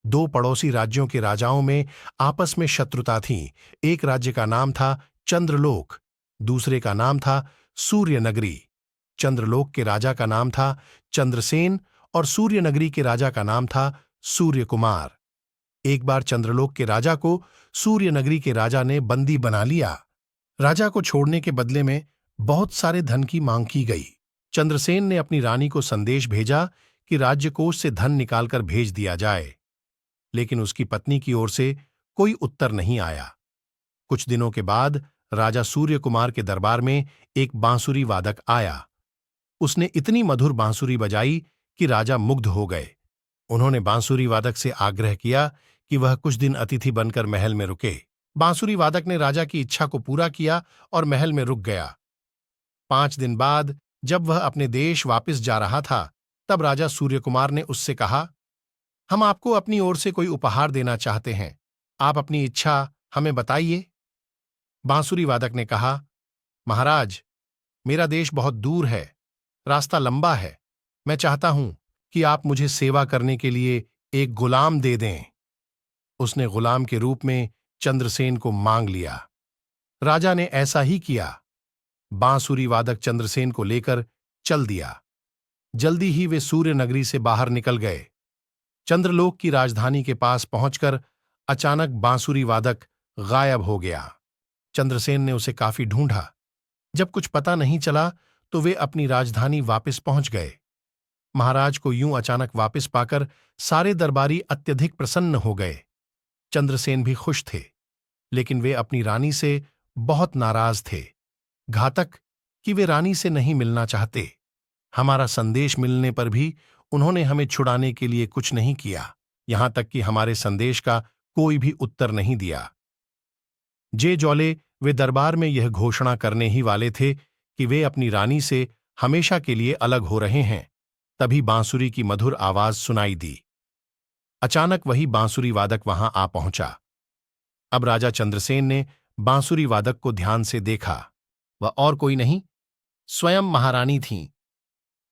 दो पड़ोसी राज्यों के राजाओं में आपस में शत्रुता थी। एक राज्य का नाम था चंद्रलोक, दूसरे का नाम था सूर्यनगरी। चंद्रलोक के राजा का नाम था चंद्रसेन और सूर्यनगरी के राजा का नाम था सूर्यकुमार। एक बार चंद्रलोक के राजा को सूर्यनगरी के राजा ने बंदी बना लिया। राजा को छोड़ने के बदले में बहुत सारे धन की मांग की गई। चंद्रसेन ने अपनी रानी को संदेश भेजा कि राज्यकोष से धन निकालकर भेज दिया जाए, लेकिन उसकी पत्नी की ओर से कोई उत्तर नहीं आया। कुछ दिनों के बाद राजा सूर्यकुमार के दरबार में एक बांसुरी वादक आया। उसने इतनी मधुर बांसुरी बजाई कि राजा मुग्ध हो गए। उन्होंने बांसुरी वादक से आग्रह किया कि वह कुछ दिन अतिथि बनकर महल में रुके। बांसुरी वादक ने राजा की इच्छा को पूरा किया और महल में रुक गया। 5 दिन बाद जब वह अपने देश वापस जा रहा था, तब राजा सूर्यकुमार ने उससे कहा, हम आपको अपनी ओर से कोई उपहार देना चाहते हैं, आप अपनी इच्छा हमें बताइए। बांसुरी वादक ने कहा, महाराज, मेरा देश बहुत दूर है, रास्ता लंबा है, मैं चाहता हूं कि आप मुझे सेवा करने के लिए एक गुलाम दे दें। उसने गुलाम के रूप में चंद्रसेन को मांग लिया। राजा ने ऐसा ही किया। बांसुरी वादक चंद्रसेन को लेकर चल दिया। जल्दी ही वे सूर्यनगरी से बाहर निकल गए। चंद्रलोक की राजधानी के पास पहुंचकर अचानक बांसुरी वादक गायब हो गया। चंद्रसेन ने उसे काफी ढूंढा। जब कुछ पता नहीं चला तो वे अपनी राजधानी वापस पहुंच गए। महाराज को यूं अचानक वापस पाकर सारे दरबारी अत्यधिक प्रसन्न हो गए। चंद्रसेन भी खुश थे, लेकिन वे अपनी रानी से बहुत नाराज थे। घातक कि वे रानी से नहीं मिलना चाहते। हमारा संदेश मिलने पर भी उन्होंने हमें छुड़ाने के लिए कुछ नहीं किया, यहां तक कि हमारे संदेश का कोई भी उत्तर नहीं दिया। जे जौले वे दरबार में यह घोषणा करने ही वाले थे कि वे अपनी रानी से हमेशा के लिए अलग हो रहे हैं, तभी बांसुरी की मधुर आवाज सुनाई दी। अचानक वही बांसुरी वादक वहां आ पहुंचा। अब राजा चंद्रसेन ने बांसुरी वादक को ध्यान से देखा। वह और कोई नहीं, स्वयं महारानी थीं।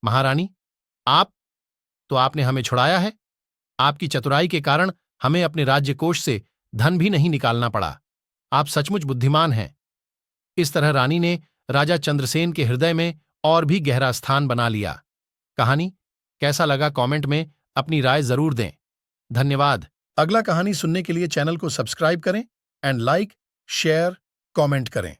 महारानी, आप तो आपने हमें छुड़ाया है। आपकी चतुराई के कारण हमें अपने राज्यकोष से धन भी नहीं निकालना पड़ा। आप सचमुच बुद्धिमान हैं। इस तरह रानी ने राजा चंद्रसेन के हृदय में और भी गहरा स्थान बना लिया। कहानी कैसा लगा कमेंट में अपनी राय जरूर दें। धन्यवाद। अगला कहानी सुनने के लिए चैनल को सब्सक्राइब करें एंड लाइक, शेयर, कमेंट करें।